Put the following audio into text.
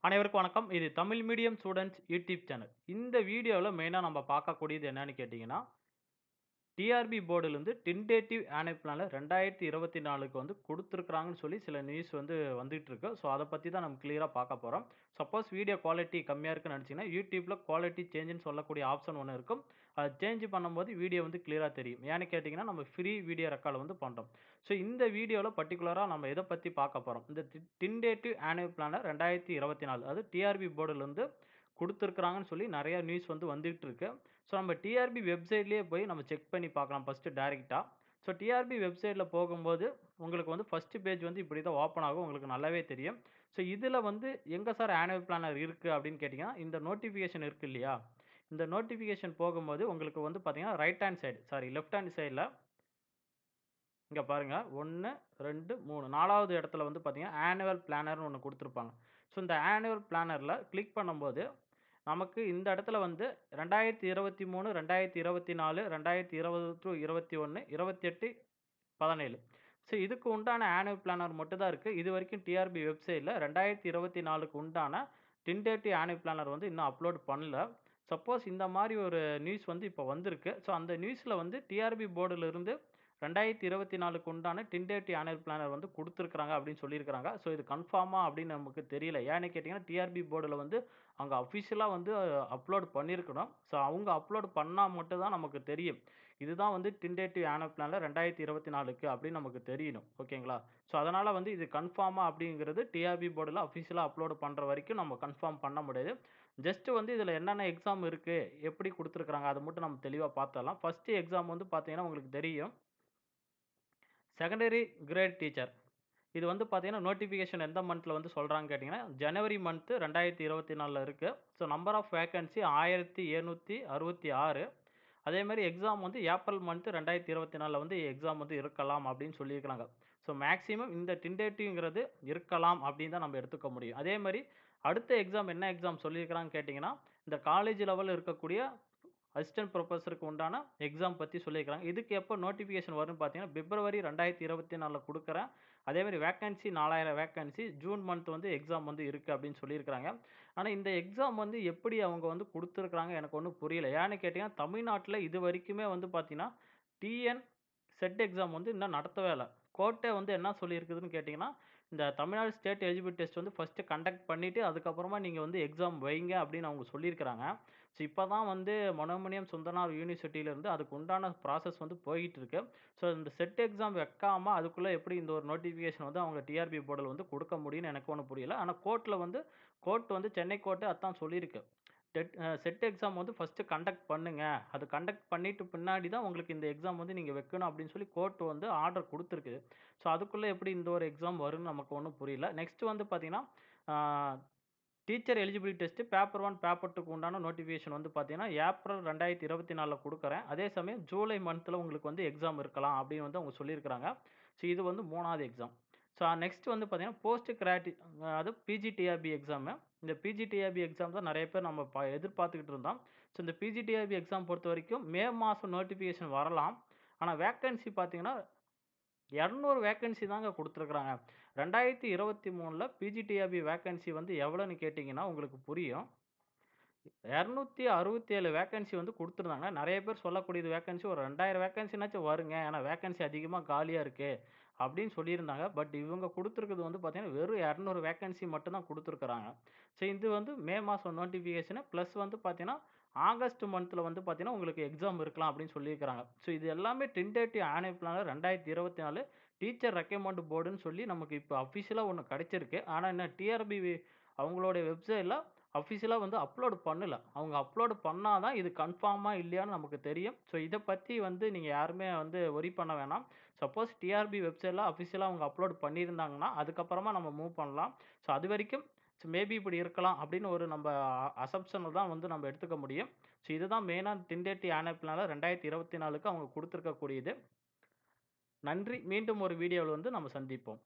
அனைவருக்கும் வணக்கம். இது Tamil medium students YouTube channel. இந்த வீடியோல மெயினா நம்ம பார்க்கக்கூடியது என்னன்னு கேட்டீங்கன்னா, டிஆர்பி போர்டுலருந்து டென்டேட்டிவ் ஆனுவல் பிளான்ல 2024க்கு வந்து குடுத்துருக்காங்கன்னு சொல்லி சில நியூஸ் வந்து வந்துட்டு இருக்கு. ஸோ அத பத்தி தான் நம்ம கிளியரா பார்க்க போறோம். சப்போஸ் வீடியோ குவாலிட்டி கம்மியா இருக்குன்னு நெனச்சீங்கன்னா, YouTubeல குவாலிட்டி சேஞ்சுன்னு சொல்லக்கூடிய ஆப்ஷன் ஒண்ணு இருக்கும். அத சேஞ்ச் பண்ணும்போது வீடியோ வந்து கிளியரா தெரியும். ஏன்னு கேட்டீங்கன்னா, நம்ம ஃப்ரீ வீடியோ ரெக்கார்ட் வந்து பண்றோம். ஸோ இந்த வீடியோல பர்ட்டிகுலரா நம்ம எத பத்தி பார்க்க போறோம். இந்த டென்டேட்டிவ் ஆனுவல் பிளான 2024 அது டிஆர்பி போர்டுலருந்து குடுத்துருக்காங்கன்னு சொல்லி நெறைய நியூஸ் வந்து வந்துட்டு இருக்கு. ஸோ நம்ம டிஆர்பி வெப்சைட்லயே போய் நம்ம செக் பண்ணி பார்க்கலாம் ஃபர்ஸ்ட்டு டைரக்ட்டா. ஸோ டிஆர்பி வெப்சைட்ல போகும்போது, உங்களுக்கு வந்து ஃபர்ஸ்ட் பேஜ் வந்து இப்படி தான் ஓப்பன் ஆகும். உங்களுக்கு நல்லாவே தெரியும். ஸோ இதுல வந்து எங்க சார் ஆனுவல் பிளானர் இருக்கு அப்படின்னு கேட்டீங்கன்னா, இந்த நோட்டிஃபிகேஷன் இருக்கு இல்லையா? இந்த நோட்டிஃபிகேஷன் போகும்போது உங்களுக்கு வந்து பார்த்தீங்கன்னா, right hand side sorry left hand சைட்ல இங்க பாருங்க 1, 2, 3 4வது இடத்துல வந்து பார்த்தீங்கன்னா, ஆனுவல் பிளானர்ன்னு ஒண்ணு குடுத்திருப்பாங்க. ஸோ இந்த ஆனுவல் பிளானர்ல கிளிக் பண்ணும்போது, நமக்கு இந்த இடத்துல வந்து 2023, 2024, 2020 டூ 21, 28, 17 ஸோ இதுக்கு உண்டான ஆனுவல் பிளானர் மட்டும் தான் இருக்கு. இதுவரைக்கும் டிஆர்பி வெப்சைட்ல 2024க்கு உண்டான டென்டேட்டிவ் ஆனுவல் பிளானர் வந்து இன்னும் அப்லோட் பண்ணல. சப்போஸ் இந்த மாரி ஒரு நியூஸ் வந்து இப்ப வந்திருக்கு. ஸோ அந்த நியூஸ்ல வந்து டிஆர்பி போர்டுல இருந்து 2024க்கு உண்டான டென்டேட்டிவ் ஆனுவல் பிளானர் வந்து குடுத்துருக்காங்க அப்படின்னு சொல்லியிருக்காங்க. ஸோ இது கன்ஃபார்மா அப்படின்னு நமக்கு தெரியல. ஏன்னு கேட்டீங்கன்னா, டிஆர்பி போர்டுல வந்து அவங்க அஃபிஷியலா வந்து அப்லோட் பண்ணியிருக்கணும். ஸோ அவங்க அப்லோட் பண்ணா மட்டும் தான் நமக்கு தெரியும். இதுதான் வந்து டென்டேட்டிவ் ஆனுவல் பிளான்ல 2024க்கு அப்படின்னு நமக்கு தெரியணும். ஓகேங்களா? ஸோ அதனால வந்து இது கன்ஃபார்மா அப்படிங்கிறது டிஆர்பி போர்டுல அஃபிஷியலா அப்லோட் பண்ற வரைக்கும் நம்ம கன்ஃபார்ம் பண்ண முடியாது. ஜஸ்ட் வந்து இதுல என்னென்ன எக்ஸாம் இருக்கு, எப்படி குடுத்துருக்காங்க அத மட்டும் நம்ம தெளிவா பார்த்துரலாம். ஃபர்ஸ்ட் எக்ஸாம் வந்து பார்த்தீங்கன்னா, உங்களுக்கு தெரியும். Secondary great teacher. இது வந்து பார்த்தீங்கன்னா, நோட்டிஃபிகேஷன் எந்த மந்த்ல வந்து சொல்றாங்கன்னு கேட்டீங்கன்னா, ஜனவரி மந்த் 2024ல இருக்கு. So number of vacancy 1766. அதேமாரி எக்ஸாம் வந்து ஏப்ரல் மந்த் 2024ல வந்து எக்ஸாம் வந்து இருக்கலாம் அப்படின்னு சொல்லியிருக்கிறாங்க. ஸோ மேக்ஸிமம் இந்த டென்டேட்டிவ்ங்கிறது இருக்கலாம் அப்படின்னு தான் நம்ம எடுத்துக்க முடியும். அதேமாரி அடுத்த எக்ஸாம் என்ன எக்ஸாம் சொல்லியிருக்கிறாங்கன்னு கேட்டீங்கன்னா, இந்த காலேஜ் லெவல்ல இருக்கக்கூடிய அசிஸ்டன்ட் புரொஃபசருக்கு உண்டான எக்ஸாம் பத்தி சொல்லியிருக்காங்க. இதுக்கு எப்போ நோட்டிஃபிகேஷன் வரும்னு பார்த்தீங்கன்னா, பிப்ரவரி 2024ல குடுக்குறேன். அதேமாரி வேக்கன்சி 4000 வேக்கன்சி ஜூன் மந்த் வந்து எக்ஸாம் வந்து இருக்கு அப்படின்னு சொல்லியிருக்கிறாங்க. ஆனா இந்த எக்ஸாம் வந்து எப்படி அவங்க வந்து குடுத்துருக்காங்க எனக்கு ஒண்ணும் புரியல. ஏன்னு கேட்டீங்கன்னா, தமிழ்நாட்டுல இதுவரைக்குமே வந்து பார்த்தீங்கன்னா, டிஎன் செட் எக்ஸாம் வந்து இன்னும் நடத்தவே இல்ல. கோர்ட்டே வந்து என்ன சொல்லியிருக்குதுன்னு கேட்டீங்கன்னா, இந்த தமிழ்நாடு ஸ்டேட் எலிஜிபிலிட்டி டெஸ்ட் வந்து ஃபர்ஸ்ட்டு கண்டக்ட் பண்ணிட்டு, அதுக்கப்புறமா நீங்க வந்து எக்ஸாம் வைங்க அப்படின்னு அவங்க சொல்லியிருக்கிறாங்க. ஸோ இப்ப தான் வந்து மனோன்மணியம் சுந்தரனார் யூனிவர்சிட்டியிலருந்து அதுக்கு உண்டான ப்ராசஸ் வந்து போயிட்டு இருக்கு. ஸோ இந்த செட் எக்ஸாம் வைக்காம அதுக்குள்ள எப்படி இந்த ஒரு நோட்டிஃபிகேஷன் வந்து அவங்க டிஆர்பி போர்டுல வந்து குடுக்க முடியும்னு எனக்கு ஒண்ணும் புரியல. ஆனா கோர்ட் வந்து சென்னை கோர்ட் அதான் சொல்லியிருக்கு. செட் எக்ஸாம் வந்து ஃபர்ஸ்ட்டு கண்டக்ட் பண்ணுங்க. அது கண்டக்ட் பண்ணிட்டு பின்னாடி தான் உங்களுக்கு இந்த எக்ஸாம் வந்து நீங்க வைக்கணும் அப்படின்னு சொல்லி கோர்ட் வந்து ஆர்டர் குடுத்துருக்கு. ஸோ அதுக்குள்ள எப்படி இந்த ஒரு எக்ஸாம் வரும்னு நமக்கு ஒண்ணும் புரியல. நெக்ஸ்ட் வந்து பார்த்தீங்கன்னா, ஆ teacher eligibility test paper 1, paper 2க்கு உண்டான நோட்டிஃபிகேஷன் வந்து பார்த்தீங்கன்னா, ஏப்ரல் 2024ல குடுக்குறேன். அதே சமயம் ஜூலை மந்த்ல உங்களுக்கு வந்து எக்ஸாம் இருக்கலாம் அப்படின்னு வந்து அவங்க சொல்லியிருக்கிறாங்க. ஸோ இது வந்து 3வது எக்ஸாம். ஸோ நெக்ஸ்ட் வந்து பார்த்தீங்கன்னா, போஸ்ட் கிராட்டி அது பிஜிடிஆர்பி எக்ஸாமு. இந்த பிஜிடிஆர்பி எக்ஸாம் தான் நெறைய பேர் நம்ம எதிர்பார்த்துக்கிட்டு இருந்தோம். ஸோ இந்த பிஜிடிஆர்பி எக்ஸாம் பொறுத்தவரைக்கும் மே மாசம் நோட்டிஃபிகேஷன் வரலாம். ஆனா வேக்கன்சி பார்த்தீங்கன்னா 200 வேக்கன்சி தாங்க குடுத்துருக்காங்க. 2023ல பிஜிடிஆர்பி வேக்கன்சி வந்து எவ்வளோன்னு கேட்டீங்கன்னா, உங்களுக்கு புரியும். 267 வேக்கன்சி வந்து குடுத்துருந்தாங்க. நெறைய பேர் சொல்லக்கூடியது வேக்கன்சி ஒரு 2000 வேக்கன்சினாச்சும் வருங்க. ஏன்னா வேக்கன்சி அதிகமா காலியா இருக்கு. அப்படின்னு சொல்லியிருந்தாங்க. பட் இவங்க குடுத்துருக்கிறது வந்து பார்த்தீங்கன்னா, வெறும் 200 வேக்கன்சி மட்டும் தான் குடுத்துருக்காங்க. ஸோ இது வந்து மே மாசம் நோட்டிஃபிகேஷனு பிளஸ் வந்து பார்த்தீங்கன்னா, ஆகஸ்ட் மந்த்ல வந்து பார்த்தீங்கன்னா, உங்களுக்கு எக்ஸாம் இருக்கலாம் அப்படின்னு சொல்லியிருக்கிறாங்க. ஸோ இது எல்லாமே டென்டேட்டிவ் ஆனுவல் பிளான்ல 2024 டீச்சர் ரெக்கமெண்ட் போர்டுன்னு சொல்லி நமக்கு இப்ப அஃபிஷியலா ஒண்ணு கிடைச்சிருக்கு. ஆனா என்ன டிஆர்பி அவங்களுடைய வெப்சைட்ல அஃபிஷியலா வந்து அப்லோட் பண்ணல. அவங்க அப்லோட் பண்ணா தான் இது கன்ஃபார்மா இல்லையான்னு நமக்கு தெரியும். ஸோ இத பத்தி வந்து நீங்க யாருமே வந்து வொரி பண்ண வேணாம். சப்போஸ் டிஆர்பி வெப்சைட்ல அஃபிஷியலா அவங்க அப்லோட் பண்ணியிருந்தாங்கன்னா, அதுக்கப்புறமா நம்ம மூவ் பண்ணலாம். ஸோ அதுவரைக்கும் மேபி இப்படி இருக்கலாம் அப்படின்னு ஒரு நம்ப அசம்ப்ஷன தான் வந்து நம்ம எடுத்துக்க முடியும். ஸோ இதுதான் மெயினா டென்டேட்டிவ் ஆனப்னால 2024க்கு அவங்க குடுத்திருக்கக்கூடியது. நன்றி. மீண்டும் ஒரு வீடியோல வந்து நம்ம சந்திப்போம்.